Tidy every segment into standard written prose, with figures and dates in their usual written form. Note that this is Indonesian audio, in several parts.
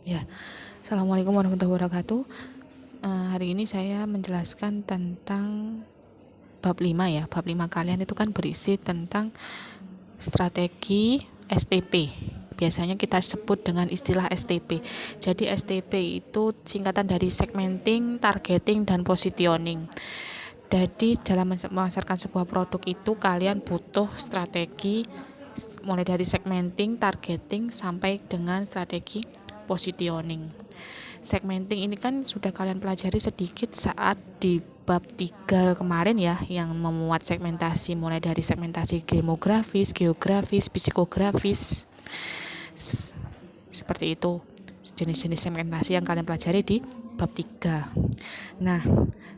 Ya, Assalamualaikum warahmatullahi wabarakatuh. Hari ini saya menjelaskan tentang bab 5 ya. Bab 5 kalian itu kan berisi tentang strategi STP. Biasanya kita sebut dengan istilah STP. Jadi STP itu singkatan dari segmenting, targeting, dan positioning. Jadi dalam memasarkan sebuah produk itu kalian butuh strategi mulai dari segmenting, targeting, sampai dengan strategi positioning. Segmenting ini kan sudah kalian pelajari sedikit saat di bab 3 kemarin ya, yang memuat segmentasi mulai dari segmentasi demografis, geografis, psikografis. Seperti itu jenis-jenis segmentasi yang kalian pelajari di bab 3. Nah,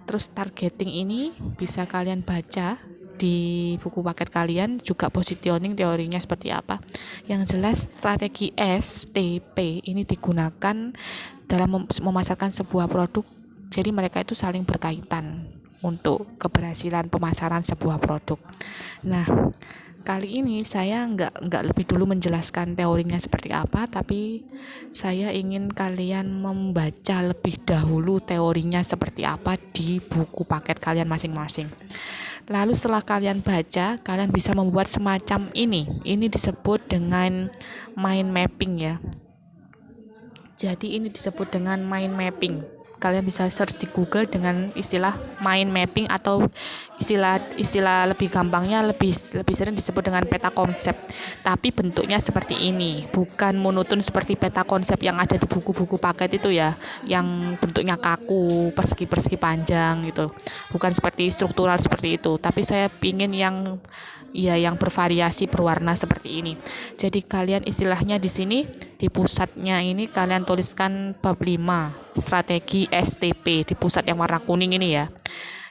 terus targeting ini bisa kalian baca di buku paket kalian, juga positioning teorinya seperti apa. Yang jelas strategi STP ini digunakan dalam memasarkan sebuah produk. Jadi mereka itu saling berkaitan untuk keberhasilan pemasaran sebuah produk. Nah, kali ini saya nggak lebih dulu menjelaskan teorinya seperti apa, tapi saya ingin kalian membaca lebih dahulu teorinya seperti apa di buku paket kalian masing-masing. Lalu setelah kalian baca, kalian bisa membuat semacam ini. Ini disebut dengan mind mapping ya. Jadi ini disebut dengan mind mapping. Kalian bisa search di Google dengan istilah mind mapping, atau istilah lebih gampangnya lebih sering disebut dengan peta konsep. Tapi bentuknya seperti ini, bukan monoton seperti peta konsep yang ada di buku-buku paket itu ya, yang bentuknya kaku, persegi-persegi panjang gitu. Bukan seperti struktural seperti itu, tapi saya ingin yang bervariasi berwarna seperti ini. Jadi kalian istilahnya di sini di pusatnya ini kalian tuliskan bab 5 strategi STP di pusat yang warna kuning ini ya,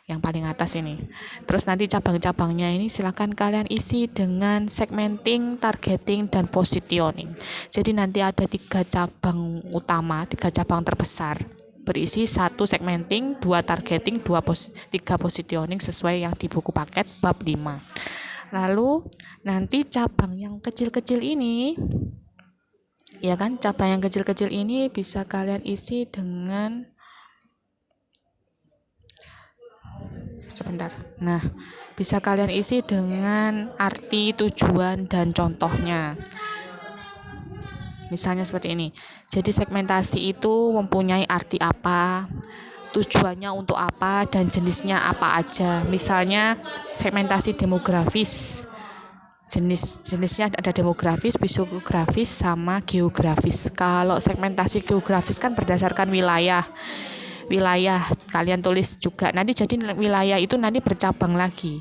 yang paling atas ini. Terus nanti cabang-cabangnya ini silakan kalian isi dengan segmenting, targeting, dan positioning. Jadi nanti ada 3 cabang utama, 3 cabang terbesar, berisi 1 segmenting, 2 targeting, 3 positioning sesuai yang di buku paket bab 5. Lalu nanti cabang yang kecil-kecil ini, ya kan, cabang yang kecil-kecil ini bisa kalian isi dengan bisa kalian isi dengan arti, tujuan, dan contohnya. Misalnya seperti ini. Jadi segmentasi itu mempunyai arti apa, tujuannya untuk apa, dan jenisnya apa aja. Misalnya segmentasi demografis. Jenisnya ada demografis, psikografis, sama geografis. Kalau segmentasi geografis kan berdasarkan wilayah kalian tulis juga. Nanti jadi wilayah itu nanti bercabang lagi.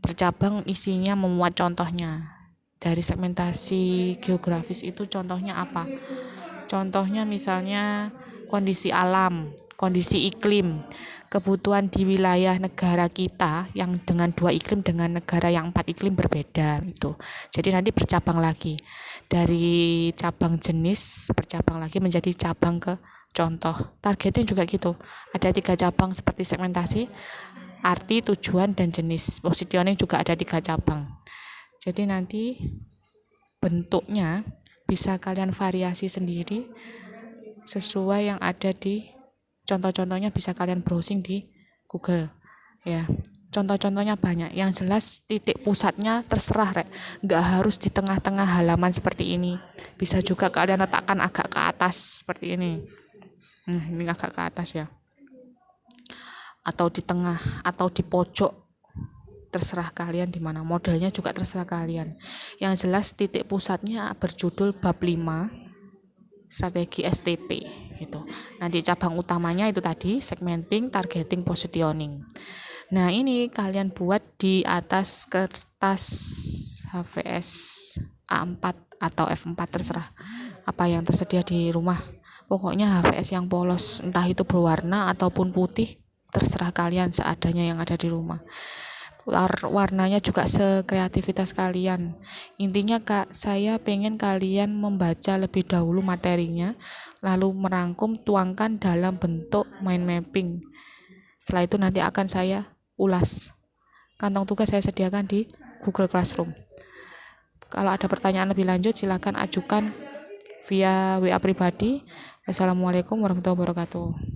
Bercabang isinya memuat contohnya. Dari segmentasi geografis itu contohnya apa? Contohnya misalnya kondisi alam, kondisi iklim, kebutuhan di wilayah negara kita yang dengan 2 iklim dengan negara yang 4 iklim berbeda itu. Jadi nanti bercabang lagi. Dari cabang jenis bercabang lagi menjadi cabang ke contoh. Targeting juga gitu. Ada 3 cabang seperti segmentasi, arti, tujuan, dan jenis. Positioning juga ada 3 cabang. Jadi nanti bentuknya bisa kalian variasi sendiri sesuai yang ada di contoh-contohnya, bisa kalian browsing di Google ya. Contoh-contohnya banyak. Yang jelas titik pusatnya terserah nggak harus di tengah-tengah halaman seperti ini. Bisa juga kalian letakkan agak ke atas seperti ini. Ini agak ke atas ya. Atau di tengah atau di pojok. Terserah kalian di mana. Modelnya juga terserah kalian. Yang jelas titik pusatnya berjudul bab 5 strategi STP gitu. Nanti cabang utamanya itu tadi segmenting, targeting, positioning. Nah, ini kalian buat di atas kertas HVS A4 atau F4, terserah apa yang tersedia di rumah. Pokoknya HVS yang polos, entah itu berwarna ataupun putih, terserah kalian seadanya yang ada di rumah. Warnanya juga sekreativitas kalian. Intinya saya pengen kalian membaca lebih dahulu materinya, lalu merangkum, tuangkan dalam bentuk mind mapping. Setelah itu nanti akan saya ulas. Kantong tugas saya sediakan di Google Classroom. Kalau ada pertanyaan lebih lanjut silakan ajukan via WA pribadi. Wassalamualaikum warahmatullahi wabarakatuh.